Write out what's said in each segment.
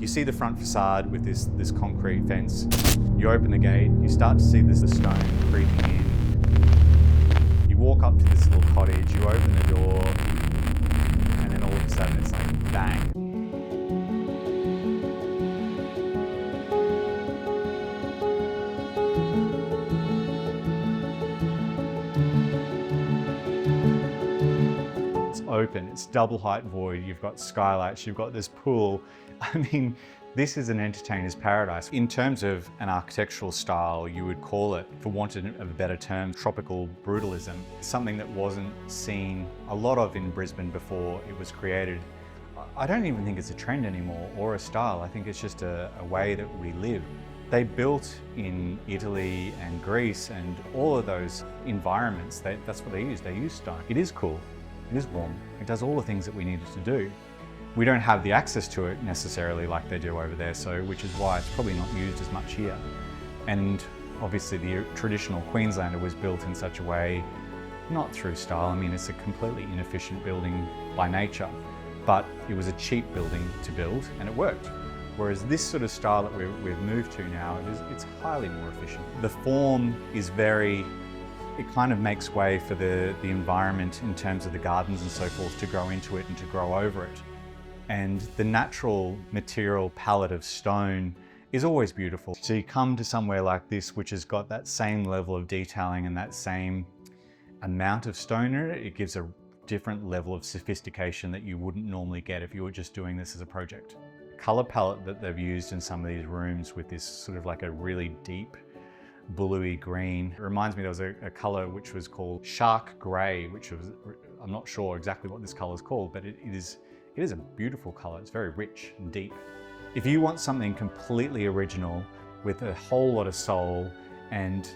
You see the front facade with this concrete fence. You open the gate, you start to see the stone creeping in. You walk up to this little cottage, you open the door, and then all of a sudden it's like bang. Open, it's double height void, you've got skylights, you've got this pool. I mean, this is an entertainer's paradise. In terms of an architectural style, you would call it, for want of a better term, tropical brutalism. Something that wasn't seen a lot of in Brisbane before it was created. I don't even think it's a trend anymore or a style. I think it's just a way that we live. They built in Italy and Greece and all of those environments, that's what they use. They use stone. It is cool. It is warm. It does all the things that we need it to do. We don't have the access to it necessarily like they do over there, which is why it's probably not used as much here. And obviously the traditional Queenslander was built in such a way, not through style. I mean, it's a completely inefficient building by nature, but it was a cheap building to build and it worked. Whereas this sort of style that we've moved to now, it's highly more efficient. The form is it kind of makes way for the environment in terms of the gardens and so forth to grow into it and to grow over it. And the natural material palette of stone is always beautiful. So you come to somewhere like this, which has got that same level of detailing and that same amount of stone in it, it gives a different level of sophistication that you wouldn't normally get if you were just doing this as a project. The color palette that they've used in some of these rooms with this sort of like a really deep bluey green. It reminds me there was a color which was called shark gray, which was, I'm not sure exactly what this color is called, but it is a beautiful color. It's very rich and deep. If you want something completely original with a whole lot of soul and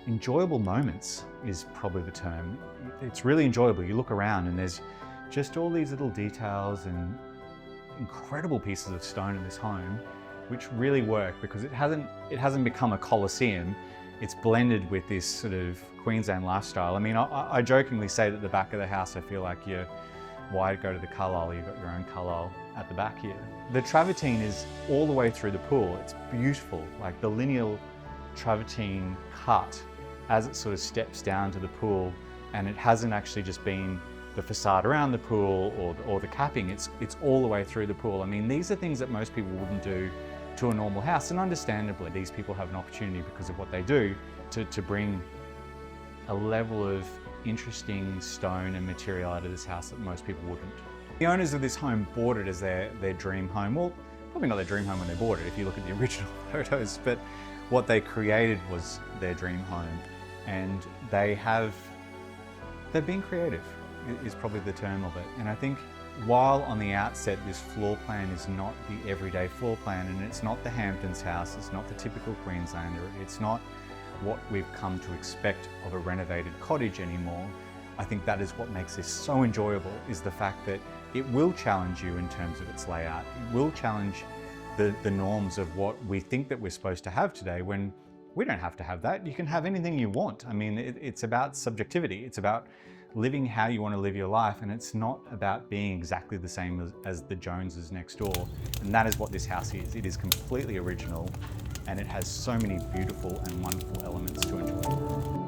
enjoyable moments is probably the term. It's really enjoyable. You look around and there's just all these little details and incredible pieces of stone in this home which really work because it hasn't become a coliseum. It's blended with this sort of Queensland lifestyle. I mean, I jokingly say that the back of the house, I feel like why go to the Carlisle? You've got your own Carlisle at the back here. The travertine is all the way through the pool. It's beautiful, like the lineal travertine cut as it sort of steps down to the pool, and it hasn't actually just been the facade around the pool or the capping. It's all the way through the pool. I mean, these are things that most people wouldn't do to a normal house, and understandably these people have an opportunity because of what they do to bring a level of interesting stone and material out of this house that most people wouldn't. The owners of this home bought it as their dream home. Well, probably not their dream home when they bought it if you look at the original photos, but what they created was their dream home, and they've been creative is probably the term of it. And I think while on the outset this floor plan is not the everyday floor plan, and it's not the Hamptons house, it's not the typical Queenslander, it's not what we've come to expect of a renovated cottage anymore, I think that is what makes this so enjoyable, is the fact that it will challenge you in terms of its layout. It will challenge the norms of what we think that we're supposed to have today, when we don't have to have that. You can have anything you want. I mean, it's about subjectivity. It's about living how you want to live your life, and it's not about being exactly the same as the Joneses next door. And that is what this house is. It is completely original, and it has so many beautiful and wonderful elements to enjoy.